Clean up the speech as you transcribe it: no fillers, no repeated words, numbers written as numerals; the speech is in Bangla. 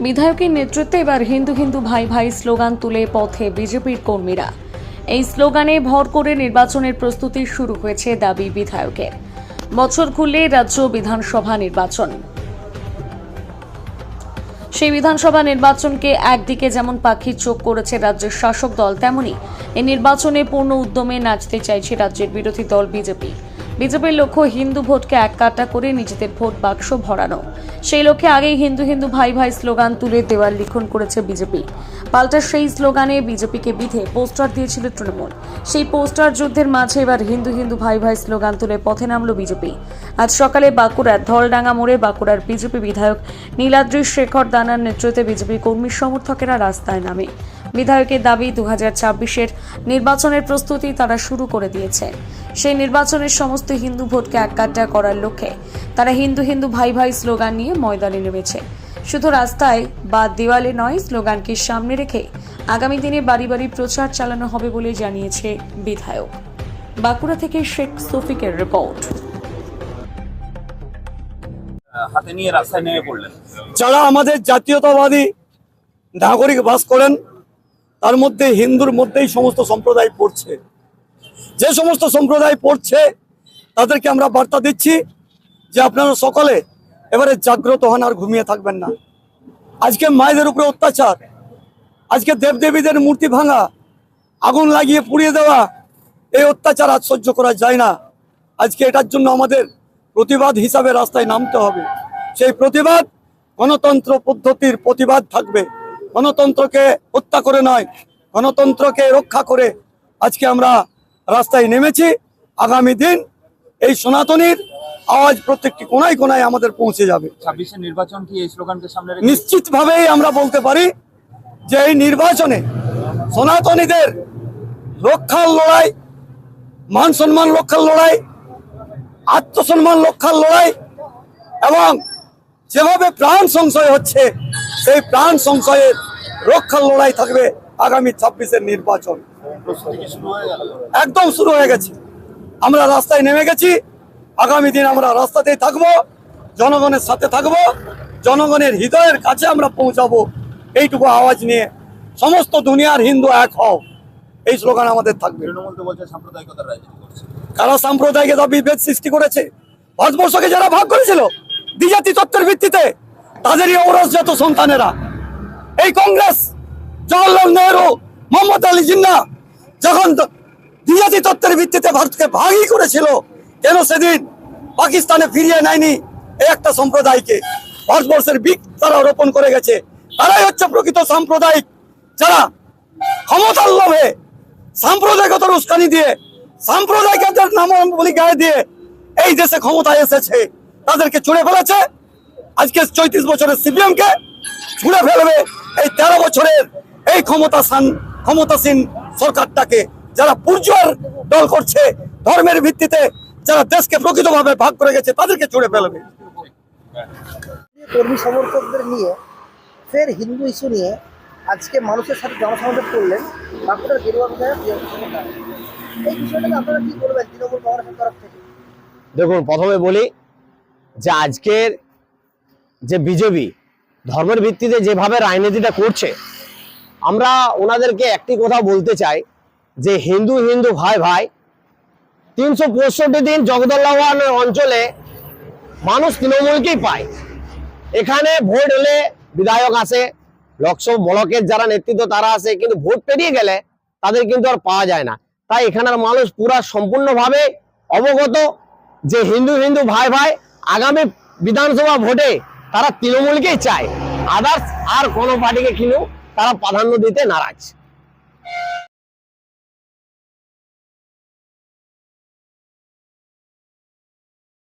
বিধায়কের নেতৃত্বে এবার হিন্দু হিন্দু ভাই ভাই স্লোগান তুলে পথে বিজেপির কর্মীরা। এই স্লোগানে ভর করে নির্বাচনের প্রস্তুতি শুরু হয়েছে দাবি বিধায়কের। বছর খুললে রাজ্য বিধানসভা নির্বাচন। সেই বিধানসভা নির্বাচনকে একদিকে যেমন পাখির চোখ করেছে রাজ্যের শাসক দল, তেমনি এই নির্বাচনে পূর্ণ উদ্যমে নাচতে চাইছে রাজ্যের বিরোধী দল বিজেপি। বিজেপির লক্ষ্য হিন্দু ভোটকে এক কাটা করে নিজেদের ভোট বাক্স ভরানো। সেই লক্ষ্যে আগেই হিন্দু হিন্দু ভাই ভাই স্লোগান তুলে দেওয়াল লিখন করেছে বিজেপি। পাল্টা সেই স্লোগানে বিজেপিকে বিধে পোস্টার দিয়েছিল তৃণমূল। সেই পোস্টার যুদ্ধের মাঝে এবার হিন্দু হিন্দু ভাই ভাই স্লোগান তুলে পথে নামল বিজেপি। আজ সকালে বাঁকুড়ার ধলডাঙ্গা মোড়ে বাঁকুড়ার বিজেপি বিধায়ক নীলাদ্রি শেখর দানার নেতৃত্বে বিজেপি কর্মী সমর্থকেরা রাস্তায় নামে। বিধায়কের দাবি 2024-এর নির্বাচনের প্রস্তুতি তারা শুরু করে দিয়েছে। সেই নির্বাচনের সমস্ত হিন্দু ভোটকে এককাট্টা করার লক্ষ্যে তারা হিন্দু হিন্দু ভাই ভাই স্লোগান নিয়ে ময়দানে নেমেছে। শুধু রাস্তায় বা দেওয়ালে নয়, স্লোগানকে সামনে রেখে আগামী দিনে বাড়ি বাড়ি প্রচার চালানো হবে বলে জানিয়েছে বিধায়ক। বাঁকুড়া থেকে শেখ শফিকের রিপোর্ট। হাতে নিয়ে রাস্তায় নেমে পড়লেন যারা আমাদের জাতীয়তাবাদী নাগরিক বাস করেন, তার মধ্যে হিন্দুর মধ্যেই সমস্ত সম্প্রদায় পড়ছে। যে সমস্ত সম্প্রদায় পড়ছে তাদেরকে আমরা বার্তা দিচ্ছি যে আপনারা সকলে এবারে জাগ্রত হন, আর ঘুমিয়ে থাকবেন না। আজকে মায়েদের উপরে অত্যাচার, আজকে দেবদেবীদের মূর্তি ভাঙা, আগুন লাগিয়ে পুড়িয়ে দেওয়া, এই অত্যাচার আজ সহ্য করা যায় না। আজকে এটার জন্য আমাদের প্রতিবাদ হিসাবে রাস্তায় নামতে হবে। সেই প্রতিবাদ গণতন্ত্র পদ্ধতির প্রতিবাদ থাকবে। গণতন্ত্রকে হত্যা করে নয়, গণতন্ত্রকে রক্ষা করে আজকে আমরা রাস্তায় নেমেছি। আগামী দিন এই সনাতনীর আওয়াজ প্রত্যেকটি কোনায় কোনায় আমাদের পৌঁছে যাবে। 26-এর নির্বাচন কি এই স্লোগানকে সামনে রেখে? নিশ্চিতভাবেই আমরা বলতে পারি যে এই নির্বাচনে সনাতনীদের রক্ষার লড়াই, মান সম্মান রক্ষার লড়াই, আত্মসম্মান রক্ষার লড়াই এবং যেভাবে প্রাণ সংশয় হচ্ছে সেই প্রাণ সংশয়ের রক্ষার লড়াই থাকবে আগামী 26-এর নির্বাচন। একদম শুরু হয়ে গেছে, আমরা রাস্তায় নেমে গেছি। আগামী দিন আমরা রাস্তাতেই থাকবো, জনগণের সাথে থাকবো, জনগণের হৃদয়ের কাছে আমরা পৌঁছাবো। এইটুকু আওয়াজ নিয়ে সমস্ত দুনিয়ার হিন্দু এক হও, এই স্লোগান আমাদের থাকবে। তৃণমূল তো বলছে সাম্প্রদায়িকতার রাজনীতি করছে। কারা সাম্প্রদায়িকতা বিভেদ সৃষ্টি করেছে? ভারতবর্ষকে যারা ভাগ করেছিল দ্বিজাতি তত্ত্বের ভিত্তিতে, তাদেরই ঔরসজাত সন্তানেরা। এই কংগ্রেস, জওয়াহরলাল নেহরু, মোহাম্মদ আলী জিন্নাহ যখন দ্বিজাতি তত্ত্বের ভিত্তিতে ভারতকে ভাগই করেছিল, কেন সেদিন পাকিস্তানে ফিরিয়ে নেয়নি এই একটা সম্প্রদায়কে? ভারতবর্ষের বীজ তারা রোপণ করে গেছে। তারাই হচ্ছে প্রকৃত সাম্প্রদায়িক, যারা ক্ষমতার লোভে সাম্প্রদায়িকতার উস্কানি দিয়ে, সাম্প্রদায়িকতার নামাবলী গায়ে দিয়ে এই দেশে ক্ষমতায় এসেছে। তাদেরকে ছুঁড়ে ফেলেছে। আজকে 34 বছরের সিপিএমকে ছুঁড়ে ফেলবে এই 13 বছরের এই ক্ষমতাসীন সরকারটাকে, যারা পুরজোর দল করছে, ধর্মের ভিত্তিতে যারা দেশকে প্রকৃতভাবে ভাগ করে গেছে, তাদেরকে ছুঁড়ে ফেলবে। কর্মী সমর্থকদের নিয়ে ফের হিন্দু ইস্যু নিয়ে আজকে মানুষের সাথে জনসংযোগ করলেন বাঁকুড়ার গেরুয়া বিধায়ক। এই বিষয়টাকে আপনারা কি বলবেন তৃণমূল কংগ্রেসের তরফ থেকে? দেখুন, প্রথমে বলি যে আজকের যে বিজেপি ধর্মের ভিত্তিতে যেভাবে রাজনীতিটা করছে, আমরা ওনাদেরকে একটি কথা বলতে চাই যে হিন্দু হিন্দু ভাই ভাই 365 দিন জগদলবান অঞ্চলে মানুষ তৃণমূলকেই পায়। এখানে ভোট এলে বিধায়ক আসে, লোকসভা ব্লকের যারা নেতৃত্ব তারা আসে, কিন্তু ভোট পেরিয়ে গেলে তাদের কিন্তু আর পাওয়া যায় না। তাই এখানের মানুষ পুরা সম্পূর্ণভাবে অবগত যে হিন্দু হিন্দু ভাই ভাই আগামী বিধানসভা ভোটে তারা তৃণমূলকেই চায়, আদার্স আর কোনো পার্টিকে কিন্তু তারা প্রাধান্য দিতে নারাজ।